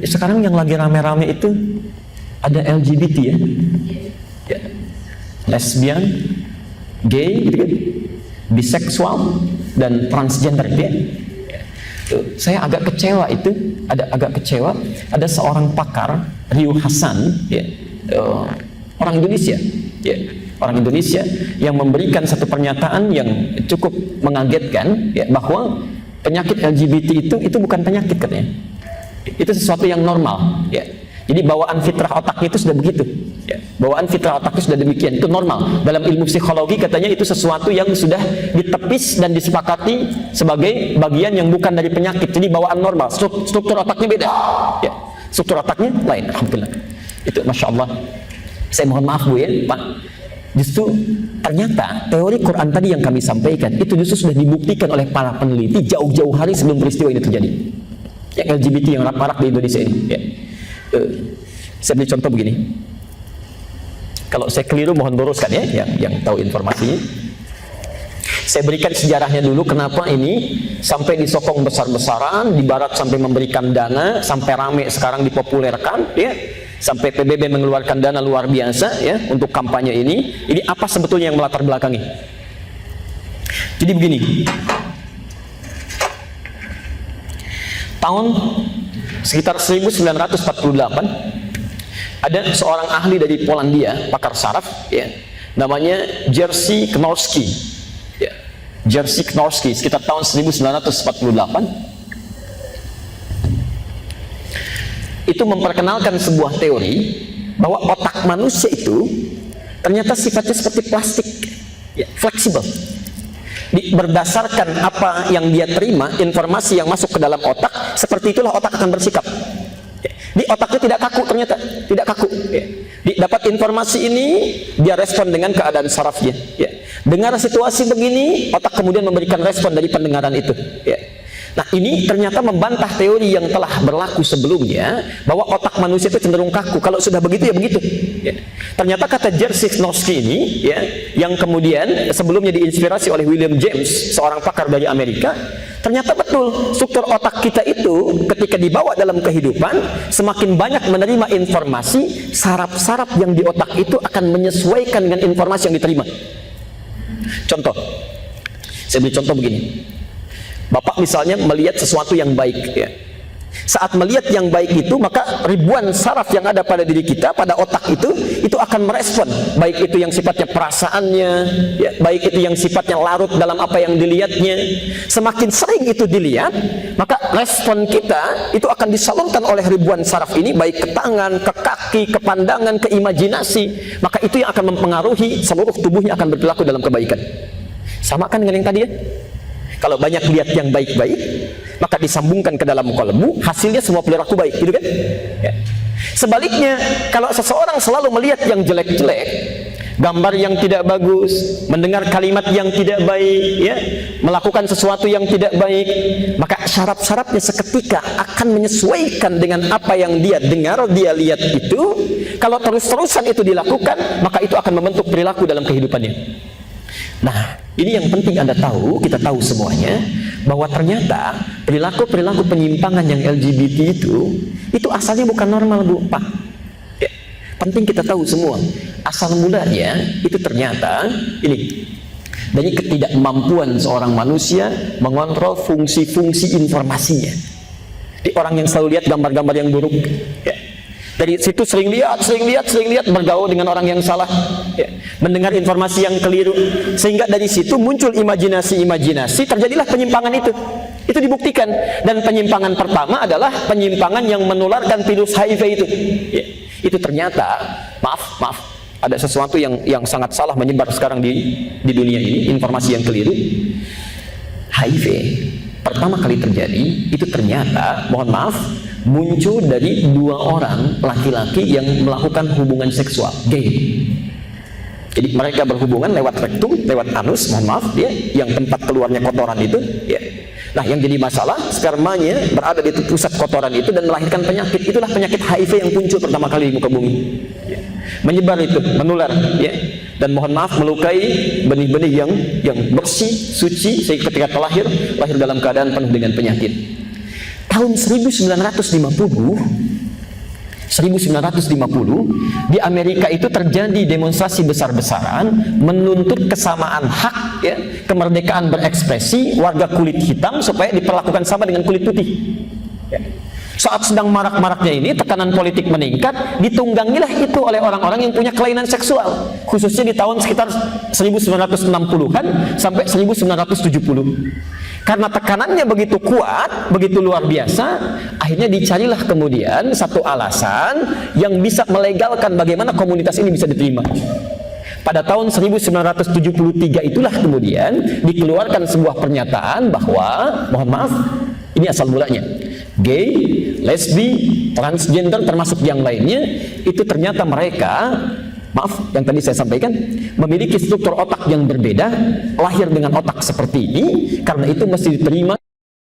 Sekarang yang lagi rame-rame itu ada LGBT ya, ya. Lesbian, gay, gitu kan, biseksual dan transgender ya. Saya agak kecewa itu, agak kecewa. Ada seorang pakar, Ryu Hasan, ya, orang Indonesia, ya, orang Indonesia yang memberikan satu pernyataan yang cukup mengagetkan, ya, bahwa penyakit LGBT itu bukan penyakit katanya. Itu sesuatu yang normal, ya. Jadi bawaan fitrah otaknya itu sudah begitu, ya. Bawaan fitrah otaknya sudah demikian, itu normal. Dalam ilmu psikologi katanya itu sesuatu yang sudah ditepis dan disepakati sebagai bagian yang bukan dari penyakit. Jadi bawaan normal, struktur otaknya beda, ya. Struktur otaknya lain, alhamdulillah. Itu masya Allah. Saya mohon maaf Bu ya, Pak. Justru ternyata teori Quran tadi yang kami sampaikan itu justru sudah dibuktikan oleh para peneliti jauh-jauh hari sebelum peristiwa ini terjadi. Yang LGBT yang marak di Indonesia ini, ya. Saya beri contoh begini. Kalau saya keliru mohon luruskan ya, yang tahu informasinya. Saya berikan sejarahnya dulu kenapa ini sampai disokong besar-besaran, di barat sampai memberikan dana, sampai rame sekarang dipopulerkan, ya. Sampai PBB mengeluarkan dana luar biasa ya untuk kampanye ini. Ini apa sebetulnya yang melatar belakangi? Jadi begini. Tahun sekitar 1948 ada seorang ahli dari Polandia, pakar saraf ya, namanya Jerzy Knorski ya. Jerzy Knorski sekitar tahun 1948 itu memperkenalkan sebuah teori bahwa otak manusia itu ternyata sifatnya seperti plastik ya, fleksibel. Berdasarkan apa yang dia terima, informasi yang masuk ke dalam otak, seperti itulah otak akan bersikap. Di otaknya tidak kaku, ternyata tidak kaku. Dapat informasi ini, dia respon dengan keadaan sarafnya. Dengar situasi begini, otak kemudian memberikan respon dari pendengaran itu. Nah ini ternyata membantah teori yang telah berlaku sebelumnya bahwa otak manusia itu cenderung kaku. Kalau sudah begitu ya begitu. Ternyata kata Jerzy Knorski ini, ya, yang kemudian sebelumnya diinspirasi oleh William James, seorang pakar dari Amerika, ternyata betul struktur otak kita itu ketika dibawa dalam kehidupan, semakin banyak menerima informasi, saraf-saraf yang di otak itu akan menyesuaikan dengan informasi yang diterima. Contoh, saya beri contoh begini. Bapak misalnya melihat sesuatu yang baik ya. Saat melihat yang baik itu, maka ribuan saraf yang ada pada diri kita, pada otak itu akan merespon, baik itu yang sifatnya perasaannya ya, baik itu yang sifatnya larut dalam apa yang dilihatnya. Semakin sering itu dilihat, maka respon kita itu akan disalurkan oleh ribuan saraf ini, baik ke tangan, ke kaki, ke pandangan, ke imajinasi. Maka itu yang akan mempengaruhi seluruh tubuhnya akan berperilaku dalam kebaikan. Sama kan dengan yang tadi ya. Kalau banyak lihat yang baik-baik, maka disambungkan ke dalam kolbu, hasilnya semua perilaku baik, gitu kan? Ya. Sebaliknya, kalau seseorang selalu melihat yang jelek-jelek, gambar yang tidak bagus, mendengar kalimat yang tidak baik, ya, melakukan sesuatu yang tidak baik, maka syarat-syaratnya seketika akan menyesuaikan dengan apa yang dia dengar, dia lihat itu. Kalau terus-terusan itu dilakukan, maka itu akan membentuk perilaku dalam kehidupannya. Nah, ini yang penting Anda tahu, kita tahu semuanya, bahwa ternyata perilaku-perilaku penyimpangan yang LGBT itu asalnya bukan normal Bu, Pak. Ya, penting kita tahu semua. Asal mulanya itu ternyata ini dari ketidakmampuan seorang manusia mengontrol fungsi-fungsi informasinya. Di orang yang selalu lihat gambar-gambar yang buruk, ya. Dari situ sering lihat bergaul dengan orang yang salah, ya, mendengar informasi yang keliru, sehingga dari situ muncul imajinasi, terjadilah penyimpangan itu. Itu dibuktikan. Dan penyimpangan pertama adalah penyimpangan yang menularkan virus HIV itu. Ya, itu ternyata, maaf, ada sesuatu yang sangat salah menyebar sekarang di dunia ini, informasi yang keliru. HIV pertama kali terjadi itu ternyata, mohon maaf, muncul dari dua orang laki-laki yang melakukan hubungan seksual, gay. Jadi mereka berhubungan lewat rektum, lewat anus, mohon maaf ya, yang tempat keluarnya kotoran itu ya. Nah yang jadi masalah, spermanya berada di pusat kotoran itu dan melahirkan penyakit. Itulah penyakit HIV yang muncul pertama kali di muka bumi ya. Menyebar itu, menular ya. Dan mohon maaf melukai benih-benih yang bersih, suci, sehingga ketika lahir dalam keadaan penuh dengan penyakit. tahun 1950 di Amerika itu terjadi demonstrasi besar-besaran menuntut kesamaan hak, ya, kemerdekaan berekspresi warga kulit hitam supaya diperlakukan sama dengan kulit putih. Ya. Saat sedang marak-maraknya ini, tekanan politik meningkat, ditunggangilah itu oleh orang-orang yang punya kelainan seksual, khususnya di tahun sekitar 1960-an sampai 1970. Karena tekanannya begitu kuat, begitu luar biasa, akhirnya dicarilah kemudian satu alasan yang bisa melegalkan bagaimana komunitas ini bisa diterima. Pada tahun 1973 itulah kemudian dikeluarkan sebuah pernyataan bahwa, mohon maaf, ini asal mulanya, gay, lesbi, transgender termasuk yang lainnya, itu ternyata mereka, maaf yang tadi saya sampaikan, memiliki struktur otak yang berbeda, lahir dengan otak seperti ini, karena itu mesti diterima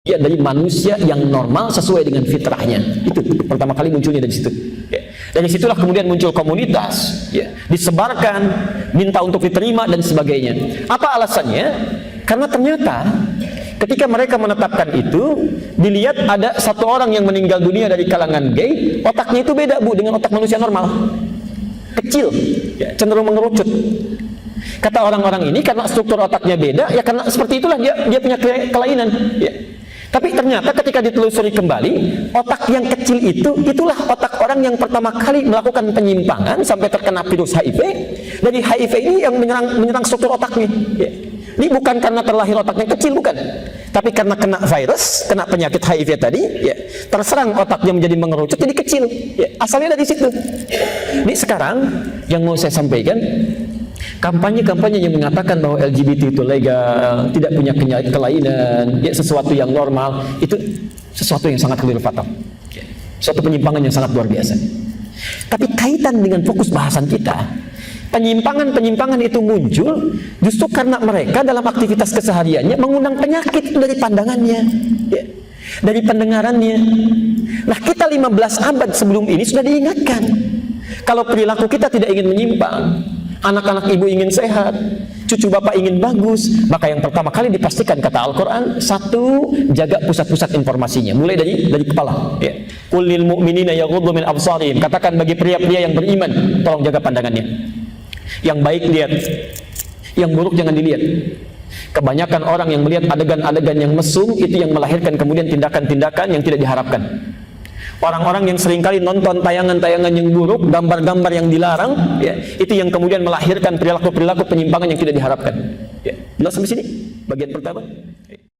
dari manusia yang normal sesuai dengan fitrahnya. Itu pertama kali munculnya dari situ. Ya. Dari situlah kemudian muncul komunitas, ya, disebarkan, minta untuk diterima dan sebagainya. Apa alasannya? Karena ternyata ketika mereka menetapkan itu, dilihat ada satu orang yang meninggal dunia dari kalangan gay, otaknya itu beda, Bu, dengan otak manusia normal. Kecil, ya, cenderung mengerucut. Kata orang-orang ini, karena struktur otaknya beda, ya karena seperti itulah dia punya kelainan. Ya. Tapi ternyata ketika ditelusuri kembali, otak yang kecil itulah otak orang yang pertama kali melakukan penyimpangan sampai terkena virus HIV. Dari HIV ini yang menyerang struktur otaknya. Ya. Ini bukan karena terlahir otaknya kecil, bukan. Tapi karena kena virus, kena penyakit HIV tadi, ya, terserang otaknya menjadi mengerucut, jadi kecil. Ya, asalnya dari situ. Ini sekarang yang mau saya sampaikan, kampanye-kampanye yang mengatakan bahwa LGBT itu legal, tidak punya kelainan, ya, sesuatu yang normal, itu sesuatu yang sangat keliru fatal. Ya, suatu penyimpangan yang sangat luar biasa. Tapi kaitan dengan fokus bahasan kita, penyimpangan-penyimpangan itu muncul justru karena mereka dalam aktivitas kesehariannya mengundang penyakit itu dari pandangannya, ya, dari pendengarannya. Nah, kita 15 abad sebelum ini sudah diingatkan, kalau perilaku kita tidak ingin menyimpang, anak-anak ibu ingin sehat, cucu bapak ingin bagus, maka yang pertama kali dipastikan kata Al-Quran, satu, jaga pusat-pusat informasinya, mulai dari kepala. Ya. Qul lil mu'minina yaghuddu min absarihim, katakan bagi pria-pria yang beriman, tolong jaga pandangannya. Yang baik lihat, yang buruk jangan dilihat. Kebanyakan orang yang melihat adegan-adegan yang mesum itu yang melahirkan kemudian tindakan-tindakan yang tidak diharapkan. Orang-orang yang seringkali nonton tayangan-tayangan yang buruk, gambar-gambar yang dilarang, ya, itu yang kemudian melahirkan perilaku-perilaku penyimpangan yang tidak diharapkan. Ya, jelas sampai sini bagian pertama.